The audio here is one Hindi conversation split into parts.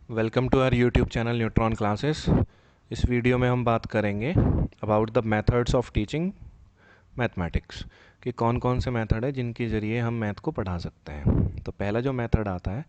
Welcome to our YouTube channel Neutron Classes. इस वीडियो में हम बात करेंगे about the methods of teaching mathematics कि कौन कौन से मेथड है जिनके ज़रिए हम मैथ को पढ़ा सकते हैं। तो पहला जो मेथड आता है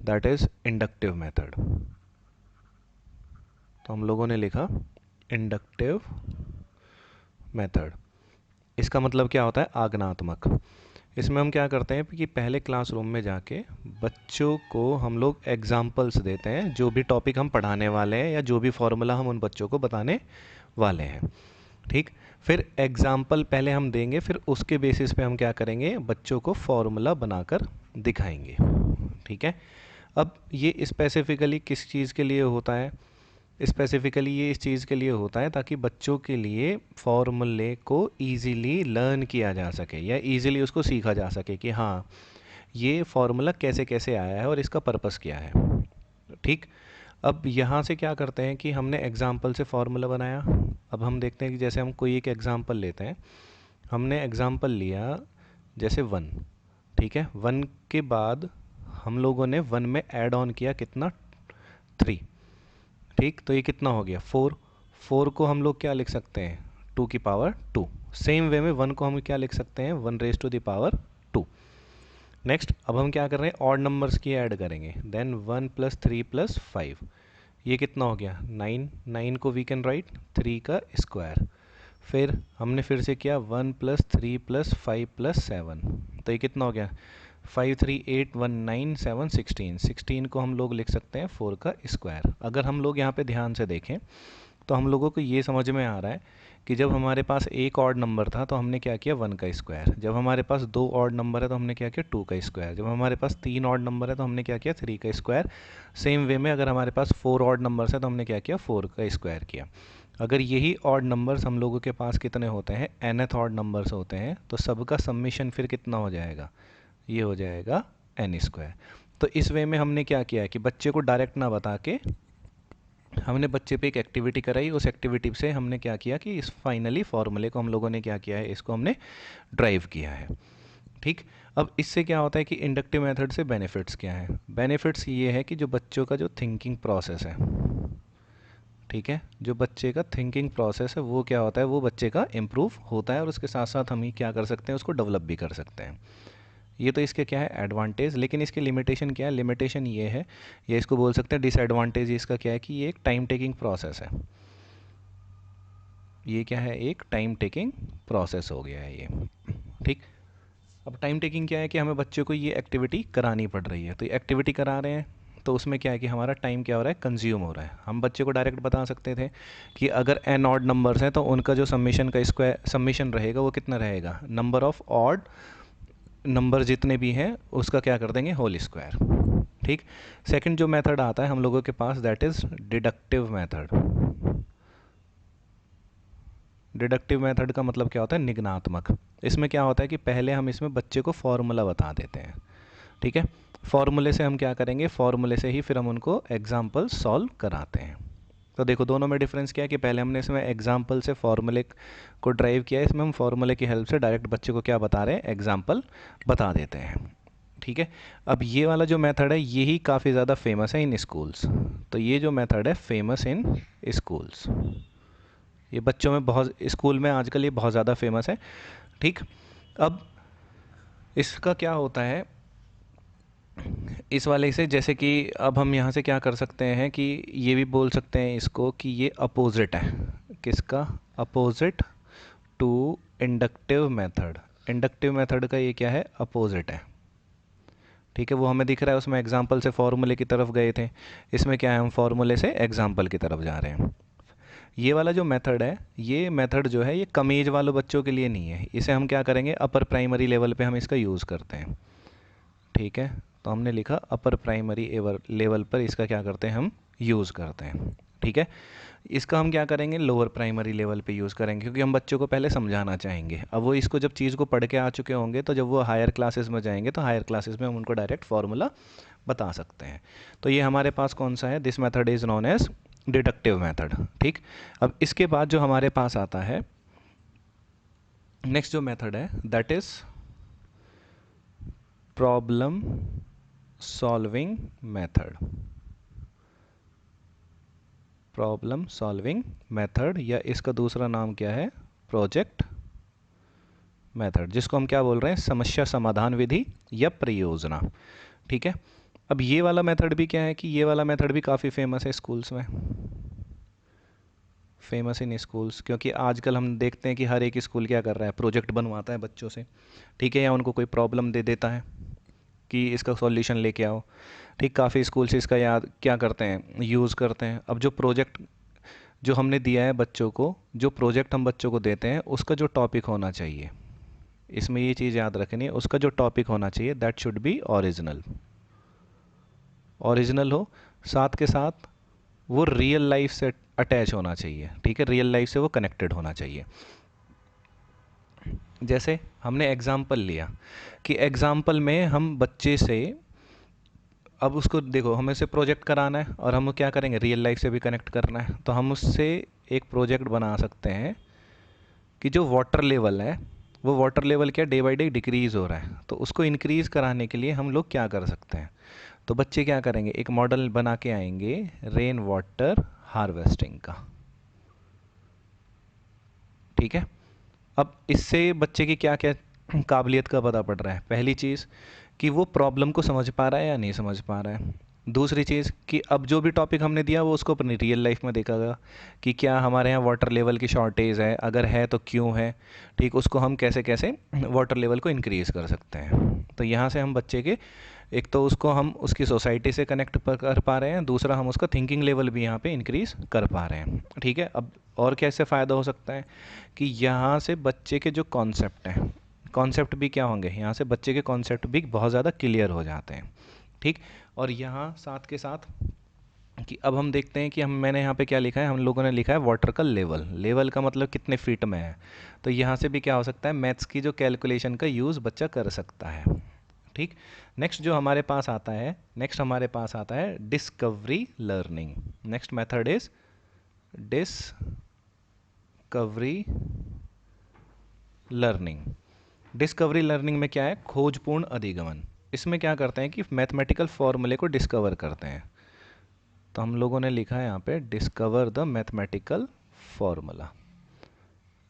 दैट इज़ इंडक्टिव मेथड। तो हम लोगों ने लिखा इंडक्टिव मेथड। इसका मतलब क्या होता है? आगनात्मक। इसमें हम क्या करते हैं कि पहले क्लासरूम में जाके बच्चों को हम लोग एग्जाम्पल्स देते हैं, जो भी टॉपिक हम पढ़ाने वाले हैं या जो भी फॉर्मूला हम उन बच्चों को बताने वाले हैं। ठीक, फिर एग्जाम्पल पहले हम देंगे, फिर उसके बेसिस पे हम क्या करेंगे, बच्चों को फॉर्मूला बनाकर दिखाएंगे। ठीक है। अब ये स्पेसिफिकली किस चीज़ के लिए होता है? स्पेसिफिकली ये इस चीज़ के लिए होता है ताकि बच्चों के लिए फॉर्मूले को इजीली लर्न किया जा सके या इजीली उसको सीखा जा सके कि हाँ, ये फॉर्मूला कैसे कैसे आया है और इसका पर्पस क्या है। ठीक। अब यहाँ से क्या करते हैं कि हमने एग्जाम्पल से फॉर्मूला बनाया। अब हम देखते हैं कि जैसे हम कोई एक एग्जाम्पल लेते हैं। हमने एग्जाम्पल लिया जैसे 1। ठीक है। 1 के बाद हम लोगों ने 1 में ऐड ऑन किया कितना? 3। ठीक, तो ये कितना हो गया? 4। 4 को हम लोग क्या लिख सकते हैं? 2 की पावर 2। सेम वे में 1 को हम क्या लिख सकते हैं? 1 raise to the power 2। Next, अब हम क्या कर रहे हैं? ऑड नंबर्स की ऐड करेंगे। देन 1 प्लस 3 प्लस 5, ये कितना हो गया? 9। 9 को वी कैन राइट 3 का स्क्वायर। फिर हमने फिर से किया 1 प्लस 3 प्लस 5 प्लस 7, तो ये कितना हो गया? 5 3 8 1 9 7 16। 16 को हम लोग लिख सकते हैं 4 का स्क्वायर। अगर हम लोग यहाँ पे ध्यान से देखें तो हम लोगों को ये समझ में आ रहा है कि जब हमारे पास एक ऑड नंबर था तो हमने क्या किया? 1 का स्क्वायर। जब हमारे पास 2 ऑड नंबर है तो हमने क्या किया? 2 का स्क्वायर। जब हमारे पास 3 ऑड नंबर है तो हमने क्या किया? 3 का स्क्वायर। सेम वे में अगर हमारे पास 4 ऑड नंबर्स है तो हमने क्या किया? 4 का स्क्वायर किया। अगर यही ऑड नंबर्स हम लोगों के पास कितने होते हैं? nth ऑड नंबर्स होते हैं, तो सबका समीशन फिर कितना हो जाएगा? ये हो जाएगा एन स्क्वायर। तो इस वे में हमने क्या किया है कि बच्चे को डायरेक्ट ना बता के हमने बच्चे पे एक एक्टिविटी कराई। उस एक्टिविटी से हमने क्या किया कि इस फाइनली फॉर्मूले को हम लोगों ने क्या किया है? इसको हमने ड्राइव किया है। ठीक। अब इससे क्या होता है कि इंडक्टिव मेथड से बेनिफिट्स क्या है? बेनिफिट्स ये है कि जो बच्चों का जो थिंकिंग प्रोसेस है, ठीक है, जो बच्चे का थिंकिंग प्रोसेस है वो क्या होता है? वो बच्चे का इम्प्रूव होता है और उसके साथ साथ हम ही क्या कर सकते हैं? उसको डेवलप भी कर सकते हैं। ये तो इसके क्या है? एडवांटेज। लेकिन इसके लिमिटेशन क्या है? लिमिटेशन ये है, या इसको बोल सकते हैं डिसएडवांटेज इसका क्या है कि ये एक टाइम टेकिंग प्रोसेस है। ये क्या है? एक टाइम टेकिंग प्रोसेस हो गया है ये। ठीक। अब टाइम टेकिंग क्या है कि हमें बच्चों को ये एक्टिविटी करानी पड़ रही है, तो ये एक्टिविटी करा रहे हैं तो उसमें क्या है कि हमारा टाइम क्या हो रहा है? कंज्यूम हो रहा है। हम बच्चे को डायरेक्ट बता सकते थे कि अगर एन ऑड नंबर्स हैं तो उनका जो समीशन का स्क्वायर समीशन रहेगा वो कितना रहेगा? नंबर ऑफ ऑड नंबर जितने भी हैं उसका क्या कर देंगे? Whole square. ठीक। सेकंड जो मेथड आता है हम लोगों के पास that is deductive method. Deductive method का मतलब क्या होता है? निगनात्मक। इसमें क्या होता है कि पहले हम इसमें बच्चे को फॉर्मूला बता देते हैं। ठीक है। फॉर्मूले से हम क्या करेंगे? फॉर्मूले से ही फिर हम उनको एग्जाम्पल सॉल्व कराते हैं। तो देखो दोनों में डिफरेंस क्या है कि पहले हमने इसमें एग्जाम्पल से फॉर्मूले को ड्राइव किया है, इसमें हम फॉर्मूले की हेल्प से डायरेक्ट बच्चे को क्या बता रहे हैं? एग्जाम्पल बता देते हैं। ठीक है। अब ये वाला जो मेथड है यही काफ़ी ज़्यादा फेमस है इन स्कूल्स। तो ये जो मेथड है फेमस इन स्कूल्स, ये बच्चों में बहुत, स्कूल में आजकल ये बहुत ज़्यादा फेमस है। ठीक। अब इसका क्या होता है इस वाले से, जैसे कि अब हम यहाँ से क्या कर सकते हैं कि ये भी बोल सकते हैं इसको कि ये अपोजिट है। किसका? Opposite to inductive method. Inductive method का ये क्या है? अपोजिट है। ठीक है, वो हमें दिख रहा है, उसमें एग्जाम्पल से फॉर्मूले की तरफ गए थे। इसमें क्या है? हम फॉर्मूले से एग्जाम्पल की तरफ जा रहे हैं। ये वाला जो मेथड है, ये मेथड जो है ये कम एज वालों बच्चों के लिए नहीं है। इसे हम क्या करेंगे? अपर प्राइमरी लेवल पे हम इसका यूज़ करते हैं। ठीक है, तो हमने लिखा अपर प्राइमरी लेवल पर इसका क्या करते हैं? हम यूज़ करते हैं। ठीक है। इसका हम क्या करेंगे? लोअर प्राइमरी लेवल पे यूज़ करेंगे, क्योंकि हम बच्चों को पहले समझाना चाहेंगे। अब वो इसको जब चीज़ को पढ़ के आ चुके होंगे तो जब वो हायर क्लासेस में जाएंगे तो हायर क्लासेस में हम उनको डायरेक्ट फार्मूला बता सकते हैं। तो ये हमारे पास कौन सा है? This method is known as deductive method. ठीक। अब इसके बाद जो हमारे पास आता है नेक्स्ट जो मेथड है that is problem solving method. Problem solving method, या इसका दूसरा नाम क्या है, प्रोजेक्ट मेथड, जिसको हम क्या बोल रहे हैं, समस्या समाधान विधि या परियोजना। ठीक है। अब ये वाला मेथड भी क्या है कि ये वाला मेथड भी काफ़ी फेमस है स्कूल्स में, फेमस इन स्कूल्स, क्योंकि आजकल हम देखते हैं कि हर एक स्कूल क्या कर रहा है, प्रोजेक्ट बनवाता है बच्चों से। ठीक है, या उनको कोई प्रॉब्लम दे देता है कि इसका सॉल्यूशन लेके आओ। ठीक, काफ़ी स्कूल्स इसका याद क्या करते हैं, यूज़ करते हैं। अब जो प्रोजेक्ट जो हमने दिया है बच्चों को, जो प्रोजेक्ट हम बच्चों को देते हैं, उसका जो टॉपिक होना चाहिए, इसमें ये चीज़ याद रखनी है, उसका जो टॉपिक होना चाहिए that should be original, original हो, साथ के साथ वो रियल लाइफ से अटैच होना चाहिए। ठीक है, रियल लाइफ से वो कनेक्टेड होना चाहिए। जैसे हमने एग्ज़ाम्पल लिया कि एग्ज़ाम्पल में हम बच्चे से, अब उसको देखो, हमें से प्रोजेक्ट कराना है और हम क्या करेंगे, रियल लाइफ से भी कनेक्ट करना है, तो हम उससे एक प्रोजेक्ट बना सकते हैं कि जो वाटर लेवल है, वो वाटर लेवल क्या डे बाई डे डिक्रीज़ हो रहा है, तो उसको इंक्रीज़ कराने के लिए हम लोग क्या कर सकते हैं। तो बच्चे क्या करेंगे, एक मॉडल बना के आएंगे रेन वाटर हार्वेस्टिंग का। ठीक है। अब इससे बच्चे की क्या क्या काबिलियत का पता पड़ रहा है। पहली चीज़ कि वो प्रॉब्लम को समझ पा रहा है या नहीं समझ पा रहा है। दूसरी चीज़ कि अब जो भी टॉपिक हमने दिया वो उसको अपनी रियल लाइफ में देखेगा कि क्या हमारे यहाँ वाटर लेवल की शॉर्टेज है, अगर है तो क्यों है। ठीक, उसको हम कैसे कैसे वाटर लेवल को इंक्रीज़ कर सकते हैं। तो यहाँ से हम बच्चे के, एक तो उसको हम उसकी सोसाइटी से कनेक्ट कर पा रहे हैं, दूसरा हम उसका थिंकिंग लेवल भी यहाँ पे इंक्रीज़ कर पा रहे हैं। ठीक है। अब और कैसे फ़ायदा हो सकता है कि यहाँ से बच्चे के जो कॉन्सेप्ट हैं, कॉन्सेप्ट भी क्या होंगे, यहाँ से बच्चे के कॉन्सेप्ट भी बहुत ज़्यादा क्लियर हो जाते हैं। ठीक। और यहाँ साथ के साथ कि अब हम देखते हैं कि मैंने यहाँ पे क्या लिखा है, हम लोगों ने लिखा है वाटर का लेवल, लेवल का मतलब कितने फीट में है। तो यहाँ से भी क्या हो सकता है, मैथ्स की जो कैलकुलेशन का यूज़ बच्चा कर सकता है। ठीक। नेक्स्ट जो हमारे पास आता है, नेक्स्ट हमारे पास आता है discovery learning. Next method is discovery learning. Discovery learning में क्या है, खोजपूर्ण अधिगमन। इसमें क्या करते हैं कि मैथमेटिकल फॉर्मूले को डिस्कवर करते हैं। तो हम लोगों ने लिखा है यहाँ पे डिस्कवर द मैथमेटिकल फॉर्मूला।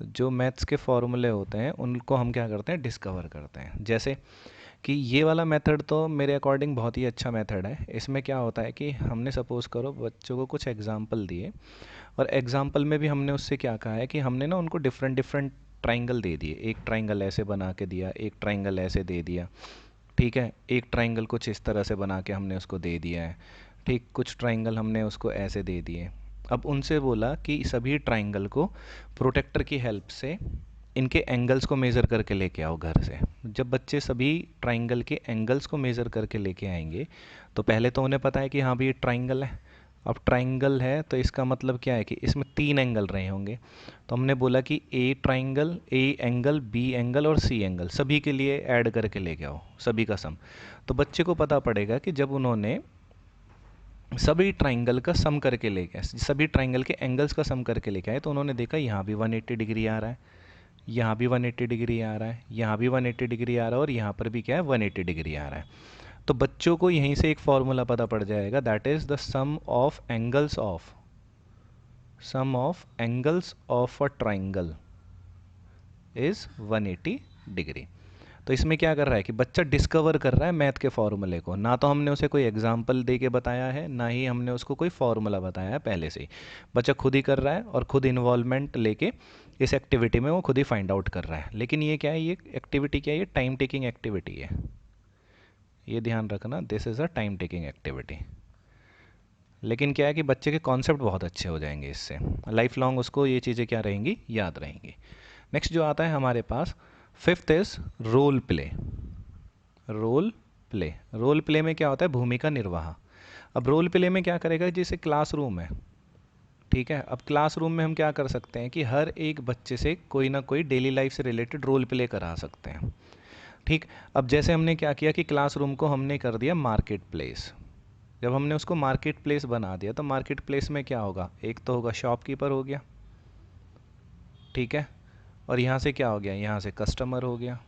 जो मैथ्स के फॉर्मूले होते हैं उनको हम क्या करते हैं, डिस्कवर करते हैं। जैसे कि ये वाला मेथड तो मेरे अकॉर्डिंग बहुत ही अच्छा मेथड है। इसमें क्या होता है कि हमने सपोज़ करो बच्चों को कुछ एग्जांपल दिए, और एग्जांपल में भी हमने उससे क्या कहा है कि हमने ना उनको डिफरेंट डिफरेंट ट्राइंगल दे दिए। एक ट्राइंगल ऐसे बना के दिया, एक ट्राइंगल ऐसे दे दिया। ठीक है, एक ट्राइंगल कुछ इस तरह से बना के हमने उसको दे दिया है। ठीक, कुछ ट्राइंगल हमने उसको ऐसे दे दिए। अब उनसे बोला कि सभी ट्राइंगल को प्रोटेक्टर की हेल्प से इनके एंगल्स को मेज़र करके लेके आओ घर से। जब बच्चे सभी ट्राइंगल के एंगल्स को मेज़र करके लेके आएंगे, तो पहले तो उन्हें पता है कि हाँ भाई ये ट्राइंगल है। अब ट्राइंगल है तो इसका मतलब क्या है कि इसमें 3 एंगल रहे होंगे। तो हमने बोला कि a triangle, A angle, B angle और सी एंगल सभी के लिए ऐड करके लेके आओ, सभी का सम। तो बच्चे को पता पड़ेगा कि जब उन्होंने सभी ट्राइंगल का सम करके लेके, सभी ट्राइंगल के एंगल्स का सम करके लेके आए, तो उन्होंने देखा यहाँ भी 180 डिग्री आ रहा है, यहाँ भी 180 डिग्री आ रहा है, यहाँ भी 180 डिग्री आ रहा है, और यहाँ पर भी क्या है 180 डिग्री आ रहा है। तो बच्चों को यहीं से एक फॉर्मूला पता पड़ जाएगा, that is the sum of angles of a triangle is 180 degree. तो इसमें क्या कर रहा है कि बच्चा डिस्कवर कर रहा है मैथ के फॉर्मूले को। ना तो हमने उसे कोई एग्जाम्पल दे के बताया है, ना ही हमने उसको कोई फॉर्मूला बताया है पहले से ही। बच्चा खुद ही कर रहा है और खुद इन्वॉल्वमेंट लेके इस एक्टिविटी में वो खुद ही फाइंड आउट कर रहा है। लेकिन ये क्या है, ये एक्टिविटी क्या है, ये टाइम टेकिंग एक्टिविटी है। ये ध्यान रखना, this is a time taking activity. लेकिन क्या है कि बच्चे के कॉन्सेप्ट बहुत अच्छे हो जाएंगे इससे, लाइफ लॉन्ग उसको ये चीज़ें क्या रहेंगी, याद रहेंगी। नेक्स्ट जो आता है हमारे पास, fifth is role play. Role play में क्या होता है, भूमिका निर्वाह। अब रोल प्ले में क्या करेगा, जैसे क्लासरूम है। ठीक है, अब क्लासरूम में हम क्या कर सकते हैं कि हर एक बच्चे से कोई ना कोई डेली लाइफ से रिलेटेड रोल प्ले करा सकते हैं। ठीक, अब जैसे हमने क्या किया कि क्लासरूम को हमने कर दिया मार्केट प्लेस। जब हमने उसको मार्केट प्लेस बना दिया, तो मार्केट प्लेस में क्या होगा, एक तो होगा शॉपकीपर हो गया। ठीक है, और यहाँ से क्या हो गया, यहाँ से कस्टमर हो गया।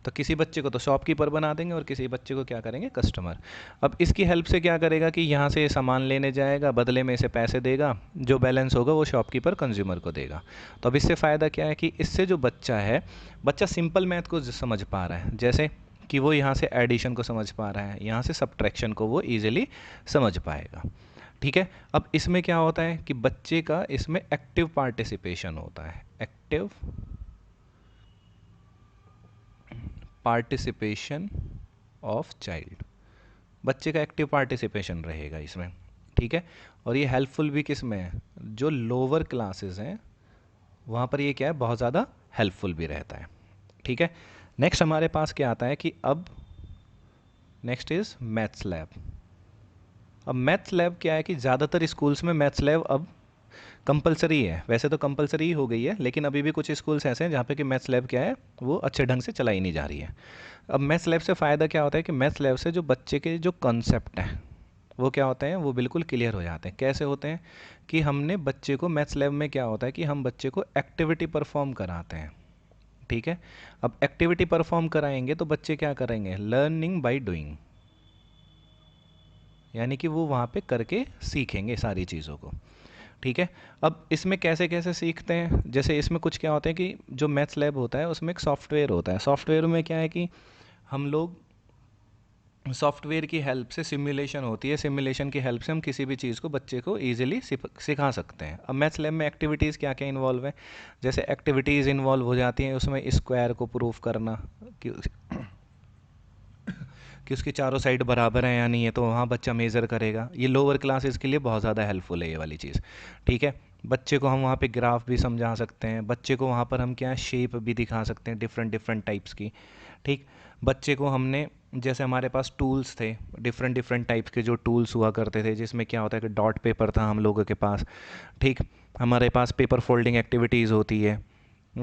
तो किसी बच्चे को तो शॉपकीपर बना देंगे और किसी बच्चे को क्या करेंगे, कस्टमर। अब इसकी हेल्प से क्या करेगा कि यहाँ से सामान लेने जाएगा, बदले में इसे पैसे देगा, जो बैलेंस होगा वो शॉपकीपर कंज्यूमर को देगा। तो अब इससे फ़ायदा क्या है कि इससे जो बच्चा है, बच्चा सिंपल मैथ को समझ पा रहा है, जैसे कि वो यहाँ से एडिशन को समझ पा रहा है, यहाँ से सब्ट्रैक्शन को वो ईजिली समझ पाएगा। ठीक है। अब इसमें क्या होता है कि बच्चे का इसमें एक्टिव पार्टिसिपेशन होता है, एक्टिव पार्टिसिपेशन ऑफ चाइल्ड, बच्चे का एक्टिव पार्टिसिपेशन रहेगा इसमें। ठीक है। और ये हेल्पफुल भी किस में है, जो लोअर क्लासेस हैं वहाँ पर ये क्या है, बहुत ज़्यादा हेल्पफुल भी रहता है। ठीक है। नेक्स्ट हमारे पास क्या आता है कि अब नेक्स्ट इज़ मैथ्स लैब। अब मैथ्स लैब क्या है कि ज़्यादातर स्कूल्स में मैथ्स लैब अब कंपलसरी है, वैसे तो कंपलसरी ही हो गई है, लेकिन अभी भी कुछ स्कूल्स ऐसे हैं जहाँ पे कि मैथ्स लैब क्या है, वो अच्छे ढंग से चलाई नहीं जा रही है। अब मैथ्स लैब से फ़ायदा क्या होता है कि मैथ्स लैब से जो बच्चे के जो कॉन्सेप्ट हैं वो क्या होते हैं, वो बिल्कुल क्लियर हो जाते हैं। कैसे होते हैं कि हमने बच्चे को, मैथ्स लैब में क्या होता है कि हम बच्चे को एक्टिविटी परफॉर्म कराते हैं। ठीक है। अब एक्टिविटी परफॉर्म कराएंगे तो बच्चे क्या करेंगे, लर्निंग बाय डूइंग, यानी कि वो वहाँ पे करके सीखेंगे सारी चीज़ों को। ठीक है। अब इसमें कैसे कैसे सीखते हैं, जैसे इसमें कुछ क्या होता है कि जो मैथ्स लैब होता है उसमें एक सॉफ्टवेयर होता है। सॉफ्टवेयर में क्या है कि हम लोग सॉफ्टवेयर की हेल्प से सिमुलेशन होती है, सिमुलेशन की हेल्प से हम किसी भी चीज़ को बच्चे को ईजिली सिखा सकते हैं। अब मैथ्स लैब में एक्टिविटीज़ क्या क्या इन्वॉल्व है, जैसे एक्टिविटीज़ इन्वॉल्व हो जाती हैं उसमें स्क्वायर को प्रूफ करना कि उसके चारों साइड बराबर हैं या नहीं है, तो वहाँ बच्चा मेज़र करेगा। ये लोअर क्लासेस के लिए बहुत ज़्यादा हेल्पफुल है ये वाली चीज़। ठीक है। बच्चे को हम वहाँ पे ग्राफ भी समझा सकते हैं, बच्चे को वहाँ पर हम क्या शेप भी दिखा सकते हैं डिफरेंट डिफरेंट टाइप्स की। ठीक। बच्चे को हमने, जैसे हमारे पास टूल्स थे, डिफरेंट डिफरेंट टाइप्स के जो टूल्स हुआ करते थे, जिसमें क्या होता है कि डॉट पेपर था हम लोगों के पास। ठीक। हमारे पास पेपर फोल्डिंग एक्टिविटीज़ होती है।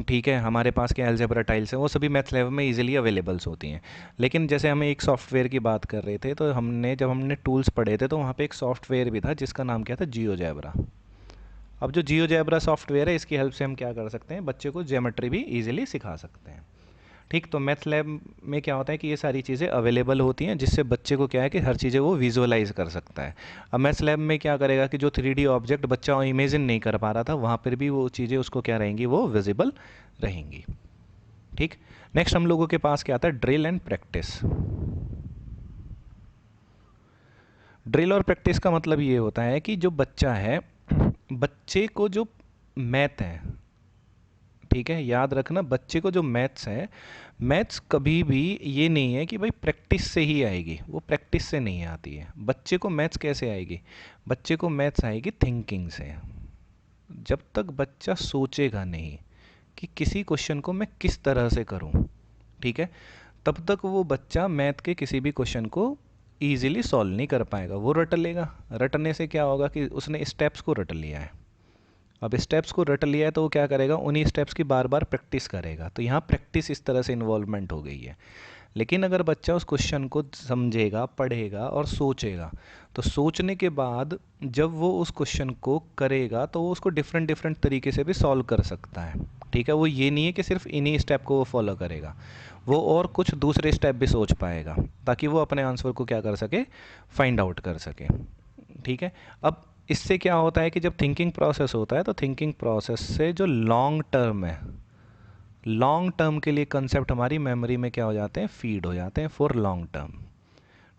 ठीक है। हमारे पास क्या अलजेब्रा टाइल्स हैं, वो सभी मैथ्स लैब में इजीली अवेलेबल्स होती हैं। लेकिन जैसे हमें एक सॉफ्टवेयर की बात कर रहे थे, तो जब हमने टूल्स पढ़े थे तो वहाँ पे एक सॉफ्टवेयर भी था जिसका नाम क्या था, जियोजेब्रा। अब जो जियोजेब्रा सॉफ्टवेयर है, इसकी हेल्प से हम क्या कर सकते हैं, बच्चे को ज्योमेट्री भी ईजिली सिखा सकते हैं। ठीक। तो मैथ लैब में क्या होता है कि ये सारी चीज़ें अवेलेबल होती हैं, जिससे बच्चे को क्या है कि हर चीज़ें वो विजुअलाइज कर सकता है। अब मैथ लैब में क्या करेगा कि जो 3D ऑब्जेक्ट बच्चा इमेजिन नहीं कर पा रहा था, वहाँ पर भी वो चीज़ें उसको क्या रहेंगी, वो विजिबल रहेंगी। ठीक। नेक्स्ट हम लोगों के पास क्या आता है, ड्रिल एंड प्रैक्टिस। ड्रिल और प्रैक्टिस का मतलब ये होता है कि जो बच्चा है, बच्चे को जो मैथ है, ठीक है, याद रखना, बच्चे को जो मैथ्स है, मैथ्स कभी भी ये नहीं है कि भाई प्रैक्टिस से ही आएगी, वो प्रैक्टिस से नहीं आती है। बच्चे को मैथ्स कैसे आएगी, बच्चे को मैथ्स आएगी थिंकिंग से। जब तक बच्चा सोचेगा नहीं कि किसी क्वेश्चन को मैं किस तरह से करूं, ठीक है, तब तक वो बच्चा मैथ के किसी भी क्वेश्चन को ईजिली सॉल्व नहीं कर पाएगा। वो रट लेगा, रटने से क्या होगा कि उसने स्टेप्स को रट लिया है। अब स्टेप्स को रट लिया है तो वो क्या करेगा, उन्हीं स्टेप्स की बार बार प्रैक्टिस करेगा। तो यहाँ प्रैक्टिस इस तरह से इन्वॉल्वमेंट हो गई है। लेकिन अगर बच्चा उस क्वेश्चन को समझेगा, पढ़ेगा और सोचेगा, तो सोचने के बाद जब वो उस क्वेश्चन को करेगा तो वो उसको डिफरेंट डिफरेंट तरीके से भी सॉल्व कर सकता है। ठीक है। वो ये नहीं है कि सिर्फ इन्हीं स्टेप को वो फॉलो करेगा, वो और कुछ दूसरे स्टेप भी सोच पाएगा ताकि वो अपने आंसर को क्या कर सके, फाइंड आउट कर सके। ठीक है। अब इससे क्या होता है कि जब थिंकिंग प्रोसेस होता है, तो थिंकिंग प्रोसेस से जो लॉन्ग टर्म है, लॉन्ग टर्म के लिए कंसेप्ट हमारी मेमोरी में क्या हो जाते हैं, फीड हो जाते हैं फॉर लॉन्ग टर्म।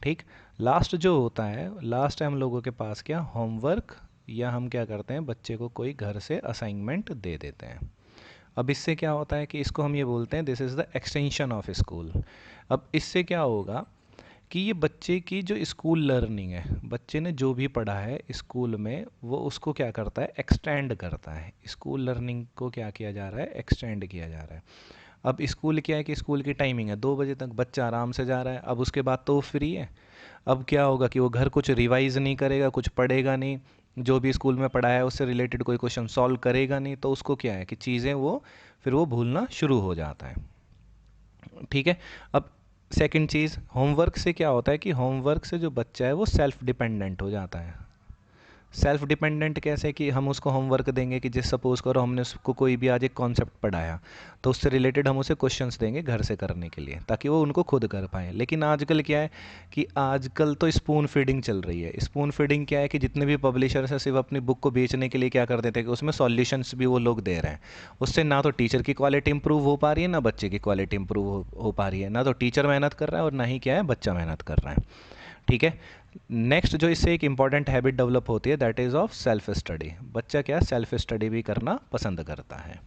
ठीक। लास्ट जो होता है, लास्ट हम लोगों के पास क्या, होमवर्क, या हम क्या करते हैं, बच्चे को कोई घर से असाइनमेंट दे देते हैं। अब इससे क्या होता है कि इसको हम ये बोलते हैं, this is the extension of school. अब इससे क्या होगा कि ये बच्चे की जो स्कूल लर्निंग है, बच्चे ने जो भी पढ़ा है स्कूल में, वो उसको क्या करता है, एक्सटेंड करता है। स्कूल लर्निंग को क्या किया जा रहा है, एक्सटेंड किया जा रहा है। अब स्कूल क्या है कि स्कूल की टाइमिंग है 2 बजे तक, बच्चा आराम से जा रहा है। अब उसके बाद तो वो फ्री है। अब क्या होगा कि वो घर कुछ रिवाइज नहीं करेगा, कुछ पढ़ेगा नहीं, जो भी स्कूल में पढ़ाया है उससे रिलेटेड कोई क्वेश्चन सॉल्व करेगा नहीं, तो उसको क्या है कि चीज़ें वो फिर वो भूलना शुरू हो जाता है। ठीक है। अब सेकंड चीज़, होमवर्क से क्या होता है कि होमवर्क से जो बच्चा है वो सेल्फ डिपेंडेंट हो जाता है। सेल्फ डिपेंडेंट कैसे, कि हम उसको होमवर्क देंगे कि जिस सपोज करो हमने उसको कोई भी आज एक कॉन्सेप्ट पढ़ाया तो उससे रिलेटेड हम उसे क्वेश्चंस देंगे घर से करने के लिए ताकि वो उनको खुद कर पाए। लेकिन आजकल क्या है कि आजकल तो स्पून फीडिंग चल रही है। स्पून फीडिंग क्या है कि जितने भी पब्लिशर्स हैं सिर्फ अपनी बुक को बेचने के लिए क्या कर देते हैं कि उसमें सॉल्यूशंस भी वो लोग दे रहे हैं। उससे ना तो टीचर की क्वालिटी इंप्रूव हो पा रही है, ना बच्चे की क्वालिटी इंप्रूव हो पा रही है, ना तो टीचर मेहनत कर रहा है और ना ही क्या है बच्चा मेहनत कर रहा है। ठीक है। नेक्स्ट जो इससे एक इंपॉर्टेंट हैबिट डेवलप होती है that is of self study. बच्चा क्या सेल्फ स्टडी भी करना पसंद करता है।